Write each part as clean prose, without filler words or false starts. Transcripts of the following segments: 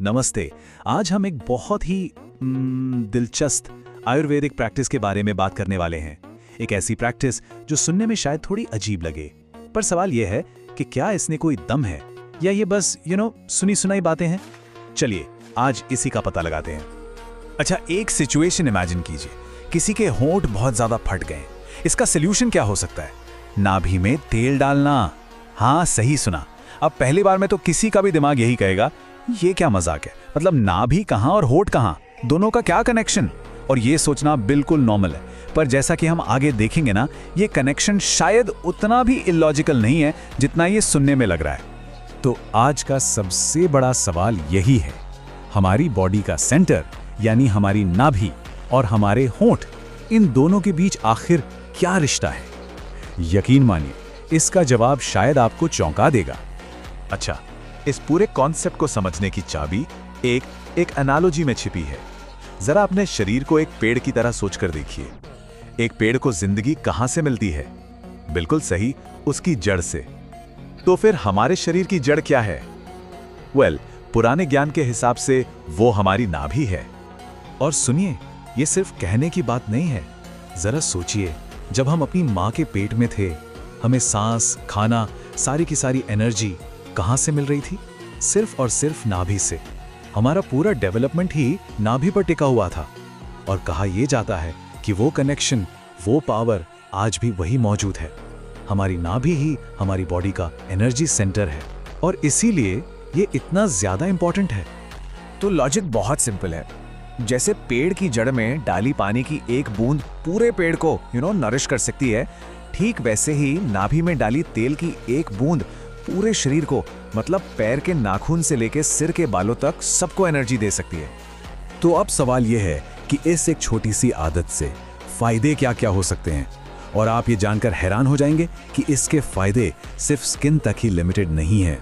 नमस्ते। आज हम एक बहुत ही दिलचस्प आयुर्वेदिक प्रैक्टिस के बारे में बात करने वाले हैं। एक ऐसी प्रैक्टिस जो सुनने में शायद थोड़ी अजीब लगे, पर सवाल यह है कि क्या इसमें कोई दम है या ये बस सुनी सुनाई बातें हैं। चलिए आज इसी का पता लगाते हैं। अच्छा, एक सिचुएशन इमेजिन कीजिए, किसी के होंठ बहुत ज्यादा फट गए। इसका सोल्यूशन क्या हो सकता है? नाभि में तेल डालना। हाँ, सही सुना। अब पहली बार में तो किसी का भी दिमाग यही कहेगा, ये क्या मजाक है, मतलब नाभि कहाँ और होंठ कहाँ, दोनों का क्या कनेक्शन? और ये सोचना बिल्कुल नॉर्मल है, पर जैसा कि हम आगे देखेंगे ना, ये कनेक्शन शायद उतना भी इलॉजिकल नहीं है जितना ये सुनने में लग रहा है। तो आज का सबसे बड़ा सवाल यही है, हमारी बॉडी का सेंटर यानी हमारी नाभि और हमारे होंठ, इन दोनों के बीच आखिर क्या रिश्ता है? यकीन मानिए, इसका जवाब शायद आपको चौंका देगा। अच्छा, इस पूरे कॉन्सेप्ट को समझने की चाबी एक एनालॉजी में छिपी है। जरा अपने शरीर को एक पेड़ की तरह सोचकर देखिए। एक पेड़ को जिंदगी कहां से मिलती है? बिल्कुल सही, उसकी जड़ से। तो फिर हमारे शरीर की जड़ क्या है? पुराने ज्ञान के हिसाब से वो हमारी नाभि है। और सुनिए, ये सिर्फ कहने की बात नहीं है। जरा सोचिए, जब हम अपनी मां के पेट में थे, हमें सांस, खाना, सारी की सारी एनर्जी कहां से मिल रही थी? सिर्फ और सिर्फ नाभि से। हमारा पूरा डेवलपमेंट ही नाभि पर टिका हुआ था। और कहा यह जाता है कि वो कनेक्शन, वो पावर आज भी वही मौजूद है। हमारी नाभि ही हमारी बॉडी का एनर्जी सेंटर है, और इसीलिए ये इतना ज्यादा इंपॉर्टेंट है। तो लॉजिक बहुत सिंपल है। जैसे पेड़ की जड़ में डाली पानी की एक बूंद पूरे पेड़ को नरिश कर सकती है, ठीक वैसे ही नाभि में डाली तेल की एक बूंद पूरे शरीर को, मतलब पैर के नाखून से लेकर सिर के बालों तक सबको एनर्जी दे सकती है। तो अब सवाल यह है कि इस एक छोटी सी आदत से फायदे क्या क्या हो सकते हैं, और आप ये जानकर हैरान हो जाएंगे कि इसके फायदे सिर्फ स्किन तक ही लिमिटेड नहीं है।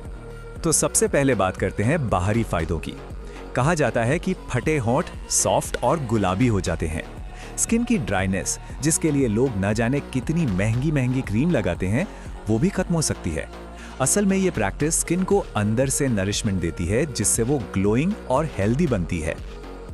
तो सबसे पहले बात करते हैं बाहरी फायदों की। कहा जाता है कि फटे होंठ सॉफ्ट और गुलाबी हो जाते हैं। स्किन की ड्राइनेस, जिसके लिए लोग न जाने कितनी महंगी महंगी क्रीम लगाते हैं, वो भी खत्म हो सकती है। असल में ये प्रैक्टिस स्किन को अंदर से नरिशमेंट देती है, जिससे वो ग्लोइंग और हेल्दी बनती है।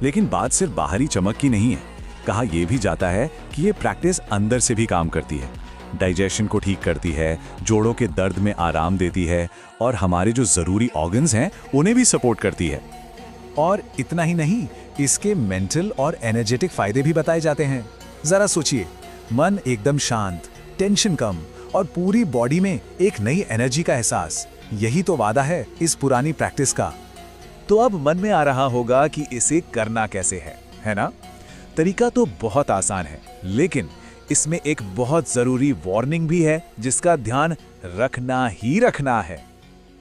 लेकिन बात सिर्फ बाहरी चमक की नहीं है। कहा यह भी जाता है कि ये प्रैक्टिस अंदर से भी काम करती है। डाइजेशन को ठीक करती है, जोड़ों के दर्द में आराम देती है, और हमारे जो जरूरी ऑर्गन्स हैं उन्हें भी सपोर्ट करती है। और इतना ही नहीं, इसके मेंटल और एनर्जेटिक फायदे भी बताए जाते हैं। जरा सोचिए, मन एकदम शांत, टेंशन कम, और पूरी बॉडी में एक नई एनर्जी का एहसास। यही तो वादा है इस पुरानी प्रैक्टिस का। तो अब मन में आ रहा होगा कि इसे करना कैसे है ना? तरीका तो बहुत आसान है, लेकिन इसमें एक बहुत जरूरी वार्निंग भी है, जिसका ध्यान रखना ही रखना है।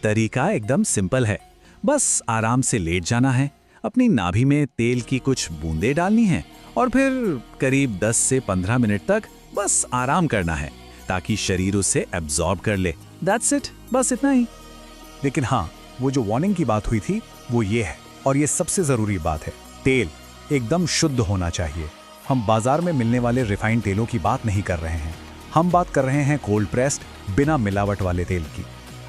तरीका एकदम सिंपल है। बस आराम से लेट जाना है, अपनी नाभि में तेल की कुछ बूंदें डालनी है, और फिर करीब 10 से 15 मिनट तक बस आराम करना है, ताकि शरीर उसे एब्जॉर्ब कर ले। That's it, बस इतना ही। लेकिन हाँ, वो जो वार्निंग की बात हुई थी वो ये है, और ये सबसे जरूरी बात है, तेल एकदम शुद्ध होना चाहिए। हम बाजार में मिलने वाले रिफाइंड तेलों की बात नहीं कर रहे हैं, हम बात कर रहे हैं कोल्ड प्रेस्ड, बिना मिलावट वाले तेल की।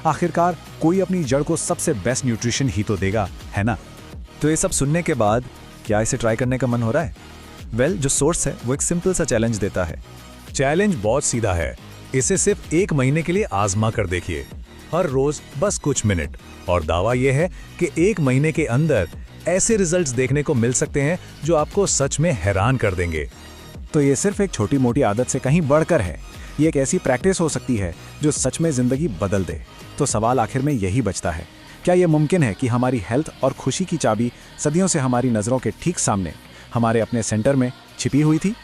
आखिरकार कोई अपनी जड़ को सबसे बेस्ट न्यूट्रिशन ही तो देगा, है ना? तो ये सब सुनने के बाद क्या इसे ट्राई करने का मन हो रहा है? जो सोर्स है वो एक सिंपल सा चैलेंज देता है। चैलेंज बहुत सीधा है। इसे सिर्फ 1 महीने के लिए आजमा कर देखिए, हर रोज बस कुछ मिनट, और दावा यह है कि 1 महीने के अंदर ऐसे रिजल्ट्स देखने को मिल सकते हैं जो आपको सच में हैरान कर देंगे। तो ये सिर्फ एक छोटी मोटी आदत से कहीं बढ़कर है। ये एक ऐसी प्रैक्टिस हो सकती है जो सच में जिंदगी बदल दे। तो सवाल आखिर में यही बचता है, क्या ये मुमकिन है कि हमारी हेल्थ और खुशी की चाबी सदियों से हमारी नज़रों के ठीक सामने, हमारे अपने सेंटर में छिपी हुई थी?